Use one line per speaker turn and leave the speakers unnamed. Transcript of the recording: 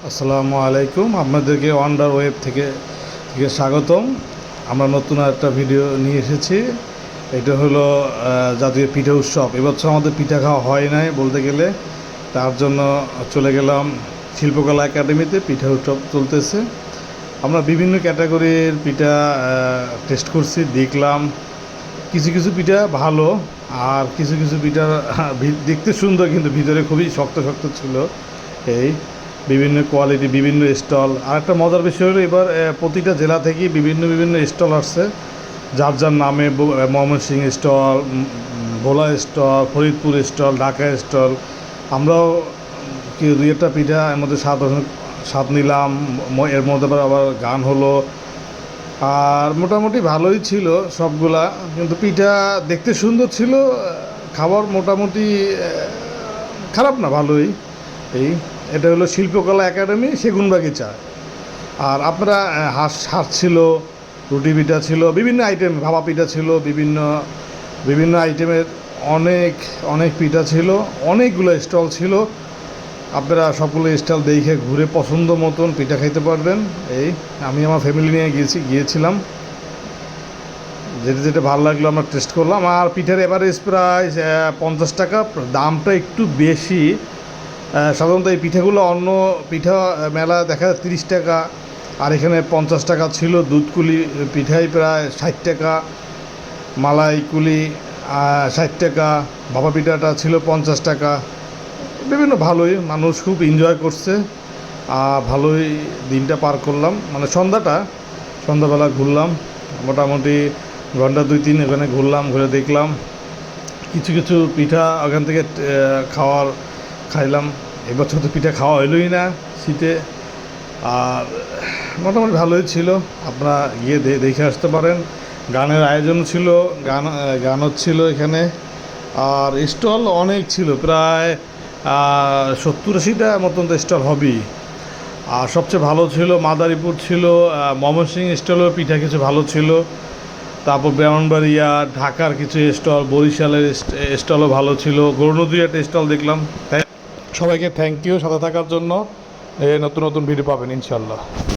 আসসালামু আলাইকুম, আপনাদেরকে ওয়ান্ডার ওয়েব থেকে স্বাগতম। আমরা নতুন একটা ভিডিও নিয়ে এসেছি। এটা হলো জাতীয় পিঠা উৎসব। এবছর আমাদের পিঠা খাওয়া হয় নাই বলতে গেলে, তার জন্য চলে গেলাম শিল্পকলা একাডেমিতে। পিঠা উৎসব চলতেছে। আমরা বিভিন্ন ক্যাটাগরির পিঠা টেস্ট করছি, দেখলাম কিছু কিছু পিঠা ভালো, আর কিছু কিছু পিঠা দেখতে সুন্দর কিন্তু ভিতরে খুবই শক্ত শক্ত ছিল। এই বিভিন্ন কোয়ালিটি, বিভিন্ন স্টল। আর একটা মজার বিষয় হলো এবার প্রতিটা জেলা থেকেই বিভিন্ন বিভিন্ন স্টল আসছে, যার যার নামে। Mymensingh stall, Bhola stall, Faridpur stall, Dhaka stall. আমরাও কি দুই একটা পিঠা এর মধ্যে স্বাদ নিলাম। এর মধ্যে আবার গান হলো, আর মোটামুটি ভালোই ছিল সবগুলা। কিন্তু পিঠা দেখতে সুন্দর ছিল, খাবার মোটামুটি খারাপ না, ভালোই। এই এটা হলো শিল্পকলা একাডেমি, সেগুনবাগিচা। আর আপনারা হাঁস ছিল, রুটি পিঠা ছিল, বিভিন্ন আইটেম, ভাপা পিঠা ছিল, বিভিন্ন বিভিন্ন আইটেমের অনেক অনেক পিঠা ছিল, অনেকগুলো স্টল ছিল। আপনারা সবগুলো স্টল দেখে ঘুরে পছন্দ মতন পিঠা খাইতে পারবেন। এই আমি আমার ফ্যামিলি নিয়ে গিয়েছিলাম। যেটা যেটা ভালো লাগলো আমরা টেস্ট করলাম। আর পিঠার এভারেজ প্রায় 50 টাকা, দামটা একটু বেশি। সাধারণত এই পিঠাগুলো অন্য পিঠা মেলা দেখা যায় 30 টাকা, আর এখানে 50 টাকা ছিল। দুধকুলি পিঠাই প্রায় 60 টাকা, মালাই কুলি 60 টাকা, ভাপা পিঠাটা ছিল 50 টাকা। বিভিন্ন ভালোই, মানুষ খুব এনজয় করছে। ভালোই দিনটা পার করলাম, মানে সন্ধ্যাবেলা ঘুরলাম। মোটামুটি ঘন্টা 2-3 এখানে ঘুরলাম, ঘুরে দেখলাম কিছু কিছু পিঠা ওখান থেকে খাইলাম। এবছর তো পিঠা খাওয়া হইলই না শীতে। আর মোটামুটি ভালোই ছিল, আপনারা গিয়ে দেখে আসতে পারেন। গানের আয়োজন ছিল, গান হচ্ছিল এখানে। আর স্টল অনেক ছিল, প্রায় 70-80টা মতন তো স্টল হবেই। আর সবচেয়ে ভালো ছিল মাদারীপুর ছিল, ময়মনসিংহ স্টলের পিঠা কিছু ভালো ছিল। তারপর ব্রাহ্মণবাড়িয়া, ঢাকার কিছু স্টল, বরিশালের স্টলও ভালো ছিল। গৌরনদীর একটা স্টল দেখলাম। সবাইকে থ্যাংক ইউ সাথে থাকার জন্য। নতুন নতুন ভিডিও পাবেন ইনশাল্লাহ।